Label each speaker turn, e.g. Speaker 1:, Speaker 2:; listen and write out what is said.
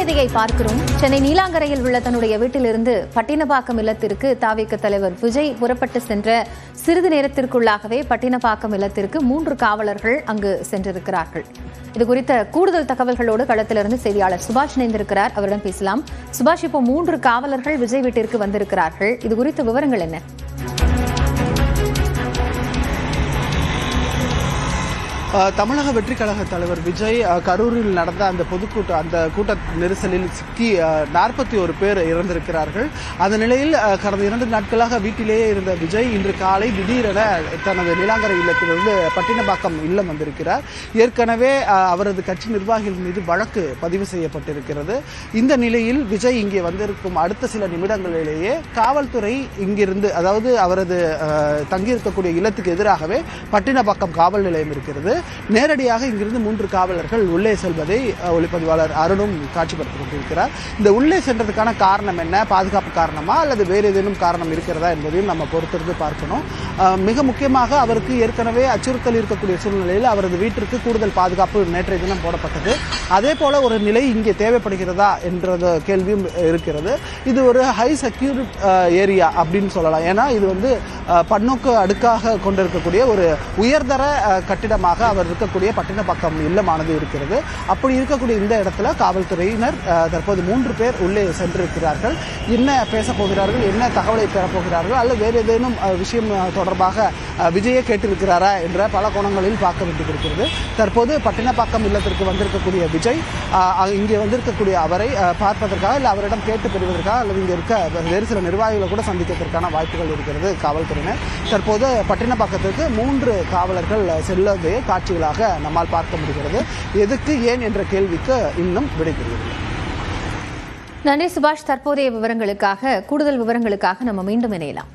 Speaker 1: செய்தியை பார்க்கிறோம். சென்னை நீலாங்கரையில் உள்ள தன்னுடைய வீட்டிலிருந்து பட்டினப்பாக்கம் இல்லத்திற்கு தாவேக தலைவர் விஜய் புறப்பட்டு சென்ற சிறிது நேரத்திற்குள்ளாகவே பட்டினப்பாக்கம் இல்லத்திற்கு 3 காவலர்கள் அங்கு சென்றிருக்கிறார்கள். இதுகுறித்த கூடுதல் தகவல்களோடு களத்திலிருந்து செய்தியாளர் சுபாஷ் இணைந்திருக்கிறார். அவரிடம் பேசலாம். சுபாஷ், இப்போ 3 காவலர்கள் விஜய் வீட்டிற்கு வந்திருக்கிறார்கள். இது குறித்த விவரங்கள் என்ன?
Speaker 2: தமிழக வெற்றி கழக தலைவர் விஜய் கரூரில் நடந்த அந்த அந்த கூட்ட நெரிசலில் சிக்கி 41 பேர் இறந்திருக்கிறார்கள். அந்த நிலையில் கடந்த 2 நாட்களாக வீட்டிலேயே இருந்த விஜய் இன்று காலை திடீரென தனது நீலாங்கரை இல்லத்திலிருந்து பட்டினப்பாக்கம் இல்லம் வந்திருக்கிறார். ஏற்கனவே அவரது கட்சி நிர்வாகிகள் மீது வழக்கு பதிவு செய்யப்பட்டிருக்கிறது. இந்த நிலையில் விஜய் இங்கே வந்திருக்கும் அடுத்த சில நிமிடங்களிலேயே காவல்துறை இங்கிருந்து, அதாவது அவரது தங்கியிருக்கக்கூடிய இல்லத்துக்கு எதிராகவே பட்டினப்பாக்கம் காவல் நிலையம் இருக்கிறது, நேரடியாக இங்கிருந்து 3 காவலர்கள் உள்ளே செல்வதை ஒளிப்பதிவாளர் அருணும் காட்சிப்படுத்திக் கொண்டிருக்கிறார். இந்த உள்ளே சென்றதுக்கான காரணம் என்ன? பாதுகாப்பு காரணமா அல்லது வேறு ஏதேனும் காரணம் இருக்கிறதா என்பதையும் நம்ம பொறுத்திருந்து பார்க்கணும். மிக முக்கியமாக அவருக்கு ஏற்கனவே அச்சுறுத்தல் இருக்கக்கூடிய சூழ்நிலையில் அவரது வீட்டிற்கு கூடுதல் பாதுகாப்பு நேற்றைய தினம் போடப்பட்டது. அதே போல ஒரு நிலை இங்கே தேவைப்படுகிறதா என்ற கேள்வியும் இருக்கிறது. இது ஒரு ஹை செக்யூரிட்டி ஏரியா அப்படின்னு சொல்லலாம். ஏன்னா இது பன்னோக்கு அடுக்காக கொண்டிருக்கக்கூடிய ஒரு உயர்தர கட்டிடமாக அவர் இருக்கக்கூடிய பட்டினப்பாக்கம் இல்லமானது இருக்கிறது. அப்படி இருக்கக்கூடிய இந்த இடத்துல காவல்துறையினர் தற்போது 3 பேர் உள்ளே சென்றிருக்கிறார்கள். என்ன பேசப் போகிறார்கள், என்ன தகவலை பெறப்போகிறார்கள், அல்லது வேறு ஏதேனும் விஷயம் தொடர்பாக விஜயை கேட்டிருக்கிறாரா என்ற பல கோணங்களில் பார்க்க வேண்டியிருக்கிறது. தற்போது பட்டினப்பாக்கம் இல்லத்திற்கு வந்திருக்கக்கூடிய விஜய் இங்கே வந்திருக்கக்கூடிய அவரை பார்ப்பதற்காக, இல்லை அவரிடம் கேட்டு பெறுவதற்காக, அல்லது இங்கே இருக்க வேறு சில நிர்வாகிகளை கூட சந்திக்கிறதுக்கான வாய்ப்புகள் இருக்கிறது காவல்துறையினர். தற்போது பட்டினப்பாக்கத்திற்கு 3 காவலர்கள் செல்வதை காட்சிகளாக நம்மால் பார்க்க முடிகிறது. எதுக்கு, ஏன் என்ற கேள்விக்கு இன்னும் விடை தெரியவில்லை.
Speaker 1: நன்றி சுபாஷ். தற்போதைய விவரங்களுக்காக, கூடுதல் விவரங்களுக்காக நம்ம மீண்டும் இணையலாம்.